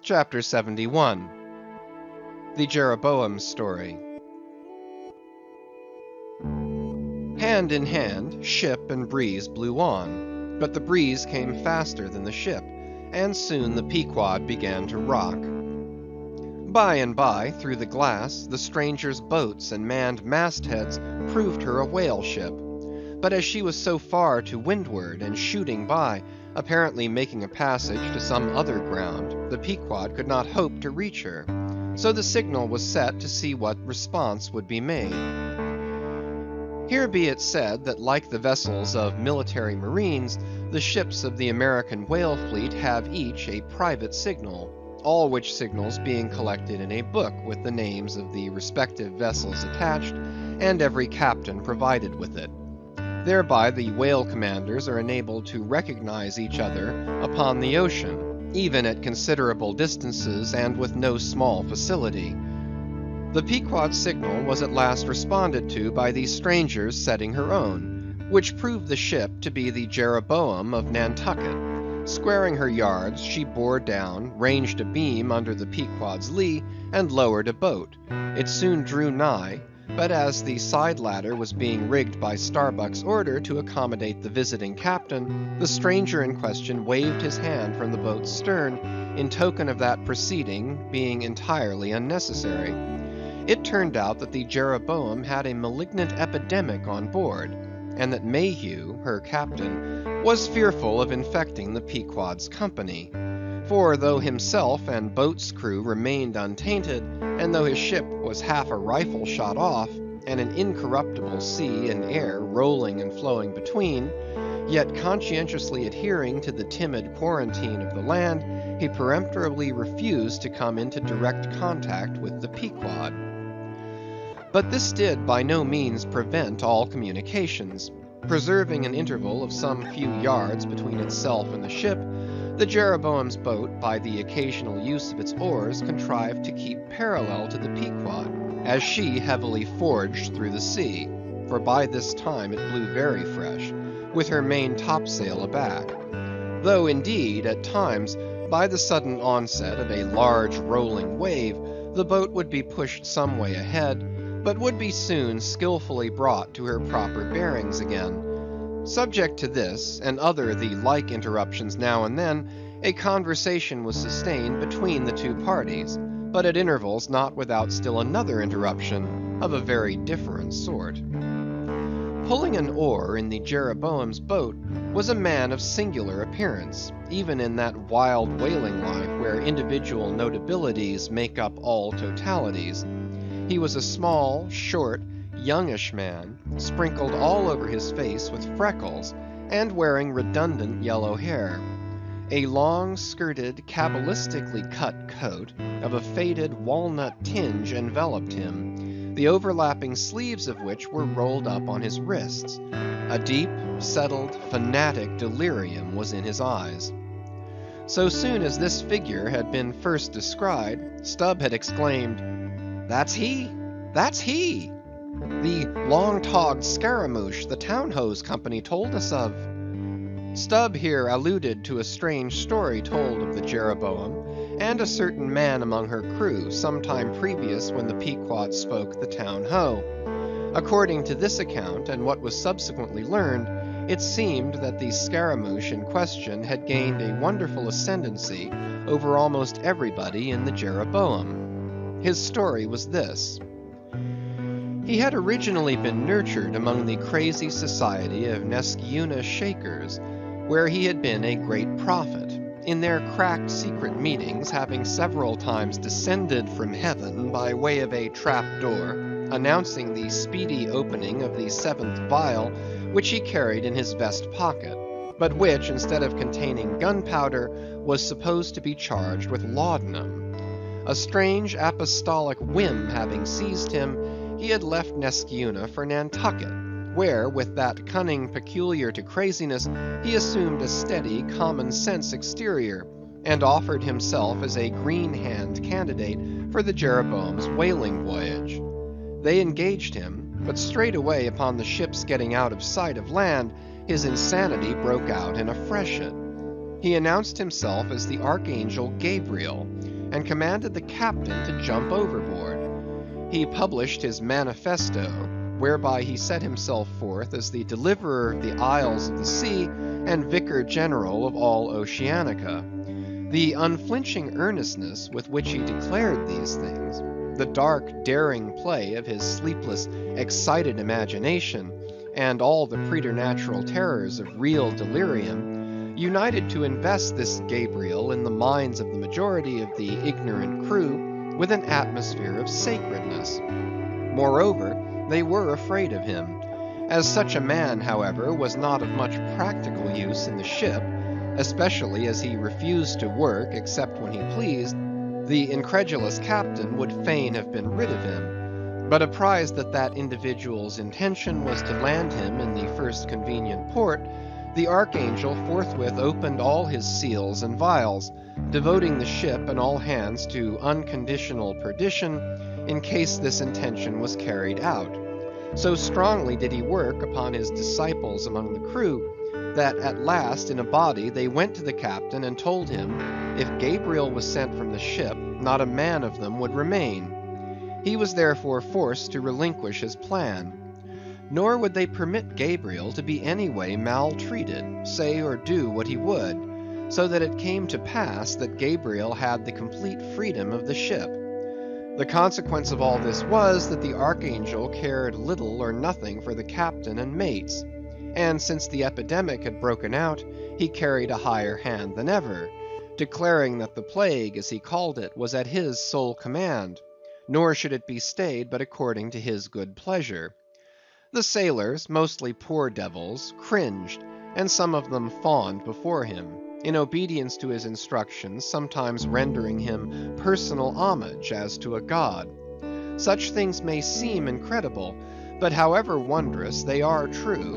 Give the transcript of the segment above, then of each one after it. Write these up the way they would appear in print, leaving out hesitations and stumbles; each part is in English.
Chapter 71. The Jeroboams Story. Hand in hand, ship and breeze blew on, but the breeze came faster than the ship, and soon the Pequod began to rock. By and by, through the glass, the stranger's boats and manned mastheads proved her a whale ship, but as she was so far to windward and shooting by, apparently making a passage to some other ground, the Pequod could not hope to reach her, so the signal was set to see what response would be made. Here be it said that like the vessels of military marines, the ships of the American whale fleet have each a private signal, all which signals being collected in a book with the names of the respective vessels attached, and every captain provided with it. Thereby the whale commanders are enabled to recognize each other upon the ocean, even at considerable distances and with no small facility. The Pequod's signal was at last responded to by these strangers setting her own, which proved the ship to be the Jeroboam of Nantucket. Squaring her yards, she bore down, ranged a beam under the Pequod's lee, and lowered a boat. It soon drew nigh, but as the side ladder was being rigged by Starbuck's order to accommodate the visiting captain, the stranger in question waved his hand from the boat's stern in token of that proceeding being entirely unnecessary. It turned out that the Jeroboam had a malignant epidemic on board, and that Mayhew, her captain, was fearful of infecting the Pequod's company. For though himself and boat's crew remained untainted, and though his ship was half a rifle shot off, and an incorruptible sea and air rolling and flowing between, yet conscientiously adhering to the timid quarantine of the land, he peremptorily refused to come into direct contact with the Pequod. But this did by no means prevent all communications. Preserving an interval of some few yards between itself and the ship, the Jeroboam's boat, by the occasional use of its oars, contrived to keep parallel to the Pequod, as she heavily forged through the sea, for by this time it blew very fresh, with her main topsail aback. Though indeed, at times, by the sudden onset of a large rolling wave, the boat would be pushed some way ahead, but would be soon skillfully brought to her proper bearings again. Subject to this, and other the like interruptions now and then, a conversation was sustained between the two parties, but at intervals not without still another interruption of a very different sort. Pulling an oar in the Jeroboam's boat was a man of singular appearance, even in that wild whaling life where individual notabilities make up all totalities. He was a small, short, youngish man, sprinkled all over his face with freckles, and wearing redundant yellow hair. A long-skirted, cabalistically cut coat of a faded walnut tinge enveloped him, the overlapping sleeves of which were rolled up on his wrists. A deep, settled, fanatic delirium was in his eyes. So soon as this figure had been first descried, Stubb had exclaimed, "That's he! That's he! The long-togged scaramouche the Town Hose Company told us of." Stubb here alluded to a strange story told of the Jeroboam, and a certain man among her crew, some time previous when the Pequod spoke the town ho. According to this account, and what was subsequently learned, it seemed that the scaramouche in question had gained a wonderful ascendancy over almost everybody in the Jeroboam. His story was this. He had originally been nurtured among the crazy society of Nesciuna Shakers, where he had been a great prophet, in their cracked secret meetings having several times descended from heaven by way of a trap door, announcing the speedy opening of the seventh vial, which he carried in his vest pocket, but which, instead of containing gunpowder, was supposed to be charged with laudanum. A strange apostolic whim having seized him, he had left Nesciuna for Nantucket, where, with that cunning peculiar to craziness, he assumed a steady, common-sense exterior, and offered himself as a green-hand candidate for the Jeroboam's whaling voyage. They engaged him, but straightway upon the ship's getting out of sight of land, his insanity broke out in a freshet. He announced himself as the Archangel Gabriel, and commanded the captain to jump overboard. He published his manifesto, whereby he set himself forth as the deliverer of the isles of the sea and vicar general of all Oceanica. The unflinching earnestness with which he declared these things, the dark, daring play of his sleepless, excited imagination, and all the preternatural terrors of real delirium, united to invest this Gabriel in the minds of the majority of the ignorant crew with an atmosphere of sacredness. Moreover, they were afraid of him. As such a man, however, was not of much practical use in the ship, especially as he refused to work except when he pleased, the incredulous captain would fain have been rid of him. But apprised that that individual's intention was to land him in the first convenient port, the archangel forthwith opened all his seals and vials, devoting the ship and all hands to unconditional perdition in case this intention was carried out. So strongly did he work upon his disciples among the crew, that at last in a body they went to the captain and told him, if Gabriel was sent from the ship, not a man of them would remain. He was therefore forced to relinquish his plan. Nor would they permit Gabriel to be any way maltreated, say or do what he would, so that it came to pass that Gabriel had the complete freedom of the ship. The consequence of all this was that the archangel cared little or nothing for the captain and mates, and since the epidemic had broken out, he carried a higher hand than ever, declaring that the plague, as he called it, was at his sole command, nor should it be stayed but according to his good pleasure. The sailors, mostly poor devils, cringed, and some of them fawned before him, in obedience to his instructions, sometimes rendering him personal homage as to a god. Such things may seem incredible, but however wondrous, they are true.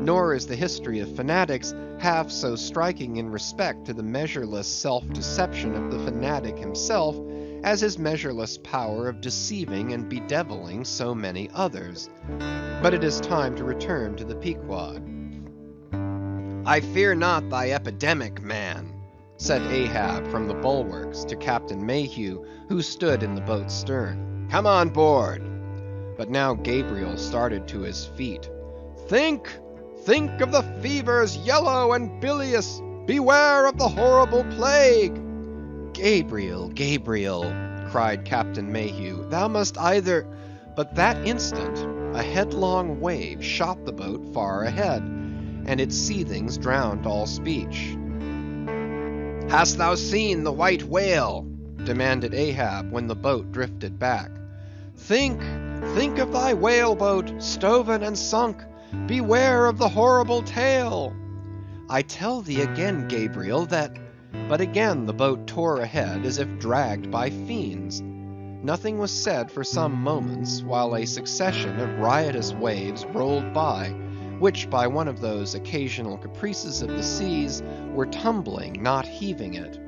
Nor is the history of fanatics half so striking in respect to the measureless self-deception of the fanatic himself, as his measureless power of deceiving and bedeviling so many others. But it is time to return to the Pequod. I fear not thy epidemic, man, said Ahab from the bulwarks to Captain Mayhew, who stood in the boat's stern. Come on board. But now Gabriel started to his feet. Think of the fevers yellow and bilious. Beware of the horrible plague. Gabriel, Gabriel, cried Captain Mayhew, thou must either... But that instant, a headlong wave shot the boat far ahead, and its seethings drowned all speech. Hast thou seen the white whale? Demanded Ahab when the boat drifted back. Think of thy whaleboat, stoven and sunk. Beware of the horrible tale. I tell thee again, Gabriel, that... But again the boat tore ahead as if dragged by fiends. Nothing was said for some moments, while a succession of riotous waves rolled by, which by one of those occasional caprices of the seas were tumbling, not heaving it.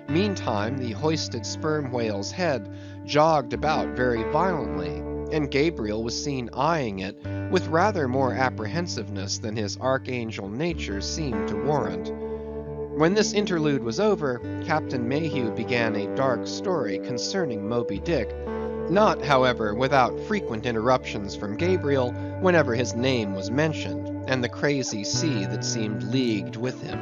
Meantime the hoisted sperm whale's head jogged about very violently, and Gabriel was seen eyeing it with rather more apprehensiveness than his archangel nature seemed to warrant. When this interlude was over, Captain Mayhew began a dark story concerning Moby Dick, not, however, without frequent interruptions from Gabriel whenever his name was mentioned, and the crazy sea that seemed leagued with him.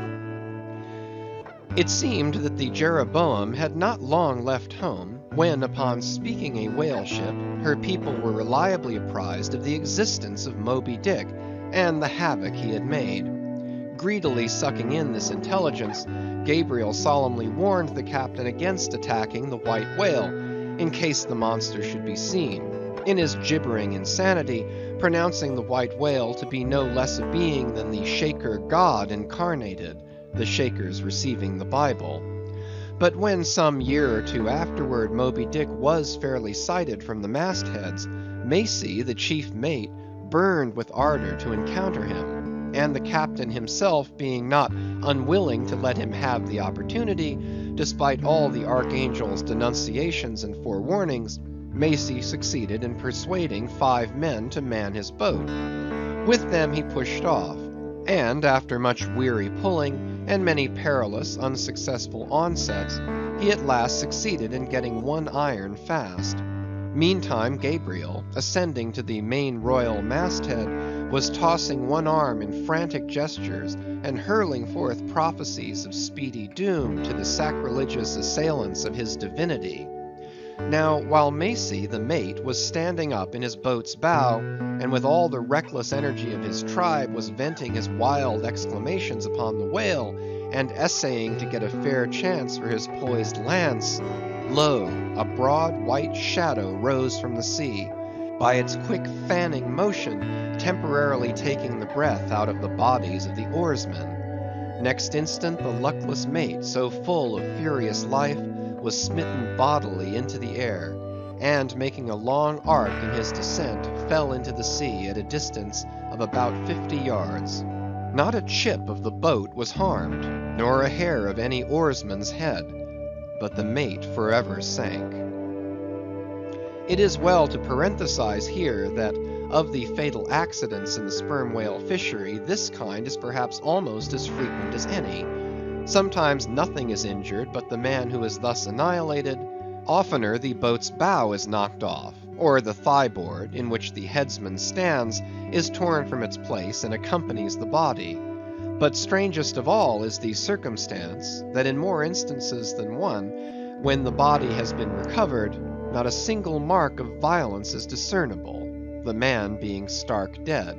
It seemed that the Jeroboam had not long left home, when, upon speaking a whale ship, her people were reliably apprised of the existence of Moby Dick, and the havoc he had made. Greedily sucking in this intelligence, Gabriel solemnly warned the captain against attacking the white whale, in case the monster should be seen, in his gibbering insanity, pronouncing the white whale to be no less a being than the Shaker God incarnated, the Shakers receiving the Bible. But when some year or two afterward Moby Dick was fairly sighted from the mastheads, Macy, the chief mate, burned with ardor to encounter him, and the captain himself being not unwilling to let him have the opportunity, despite all the archangel's denunciations and forewarnings, Macy succeeded in persuading 5 men to man his boat. With them he pushed off, and after much weary pulling, and many perilous, unsuccessful onsets, he at last succeeded in getting one iron fast. Meantime Gabriel, ascending to the main royal masthead, was tossing one arm in frantic gestures and hurling forth prophecies of speedy doom to the sacrilegious assailants of his divinity. Now, while Macy, the mate, was standing up in his boat's bow, and with all the reckless energy of his tribe was venting his wild exclamations upon the whale, and essaying to get a fair chance for his poised lance, lo, a broad white shadow rose from the sea, by its quick fanning motion temporarily taking the breath out of the bodies of the oarsmen. Next instant the luckless mate, so full of furious life, was smitten bodily into the air, and making a long arc in his descent, fell into the sea at a distance of about 50 yards. Not a chip of the boat was harmed, nor a hair of any oarsman's head, but the mate forever sank. It is well to parenthesize here that of the fatal accidents in the sperm whale fishery, this kind is perhaps almost as frequent as any. Sometimes nothing is injured but the man who is thus annihilated. Oftener the boat's bow is knocked off, or the thigh-board, in which the headsman stands, is torn from its place and accompanies the body. But strangest of all is the circumstance, that in more instances than one, when the body has been recovered, not a single mark of violence is discernible, the man being stark dead.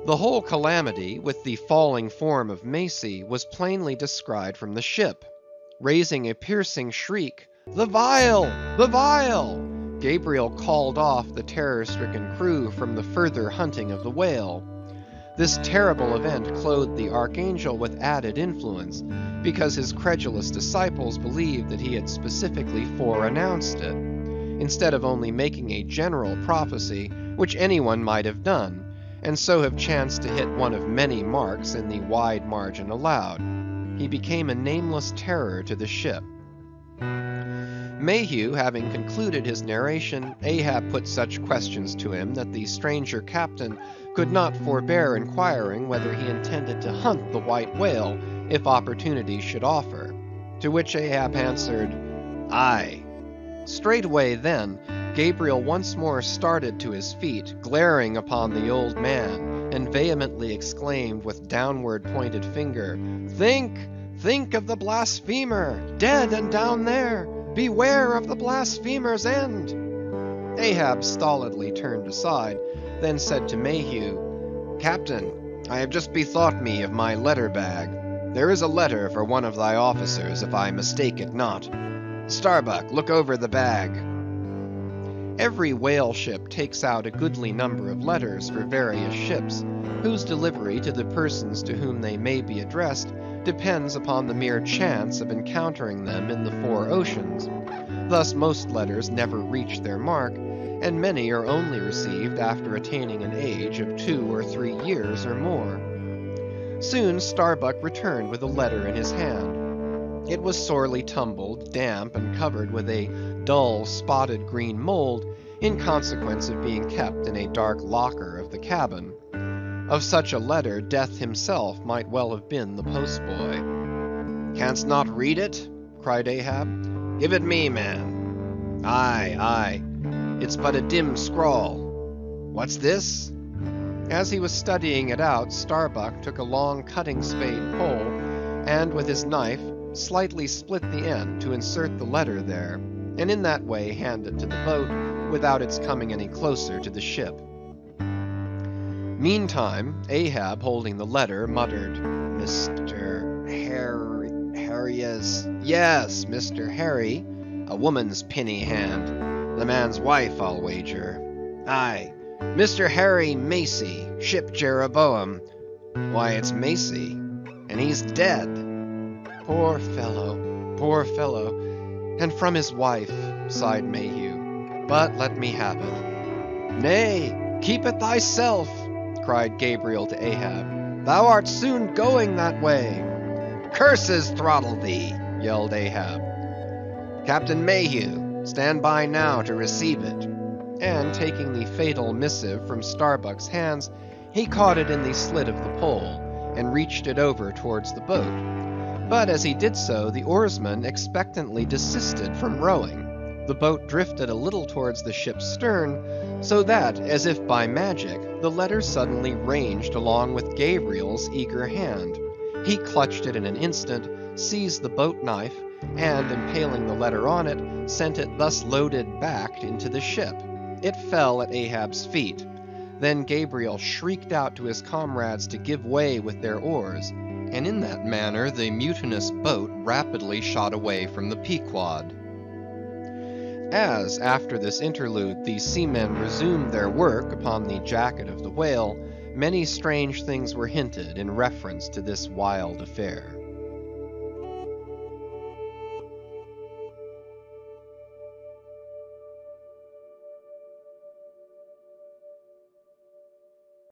The whole calamity, with the falling form of Macy, was plainly descried from the ship. Raising a piercing shriek, "The vial! The vial!" Gabriel called off the terror-stricken crew from the further hunting of the whale. This terrible event clothed the archangel with added influence, because his credulous disciples believed that he had specifically foreannounced it, instead of only making a general prophecy, which anyone might have done, and so have chanced to hit one of many marks in the wide margin allowed. He became a nameless terror to the ship. Mayhew having concluded his narration, Ahab put such questions to him that the stranger captain could not forbear inquiring whether he intended to hunt the white whale if opportunity should offer. To which Ahab answered, "Aye." Straightway then, Gabriel once more started to his feet, glaring upon the old man, and vehemently exclaimed with downward pointed finger, "Think, think of the blasphemer, dead and down there! Beware of the blasphemer's end!" Ahab stolidly turned aside, then said to Mayhew, "Captain, I have just bethought me of my letter bag. There is a letter for one of thy officers, if I mistake it not. Starbuck, look over the bag." Every whale ship takes out a goodly number of letters for various ships, whose delivery to the persons to whom they may be addressed depends upon the mere chance of encountering them in the four oceans. Thus most letters never reach their mark, and many are only received after attaining an age of 2 or 3 years or more. Soon Starbuck returned with a letter in his hand. It was sorely tumbled, damp, and covered with a dull, spotted green mold, in consequence of being kept in a dark locker of the cabin. Of such a letter, Death himself might well have been the postboy. "Canst not read it?" cried Ahab. "Give it me, man." "Aye, aye. It's but a dim scrawl. What's this?" As he was studying it out, Starbuck took a long cutting spade pole, and with his knife, slightly split the end to insert the letter there, and in that way hand it to the boat, without its coming any closer to the ship. Meantime, Ahab, holding the letter, muttered, "Mr. Harry's... Yes, Mr. Harry, a woman's pinny hand. The man's wife, I'll wager. Aye, Mr. Harry Macy, ship Jeroboam. Why, it's Macy, and he's dead. Poor fellow, poor fellow. And from his wife," sighed Mayhew. "But let me have it." "Nay, keep it thyself," cried Gabriel to Ahab. "Thou art soon going that way." "Curses throttle thee," yelled Ahab. "Captain Mayhew, stand by now to receive it." And taking the fatal missive from Starbuck's hands, he caught it in the slit of the pole, and reached it over towards the boat. But as he did so, the oarsman expectantly desisted from rowing. The boat drifted a little towards the ship's stern, so that, as if by magic, the letter suddenly ranged along with Gabriel's eager hand. He clutched it in an instant, seized the boat knife, and impaling the letter on it, sent it thus loaded back into the ship. It fell at Ahab's feet. Then Gabriel shrieked out to his comrades to give way with their oars, and in that manner the mutinous boat rapidly shot away from the Pequod. As, after this interlude, the seamen resumed their work upon the jacket of the whale, many strange things were hinted in reference to this wild affair.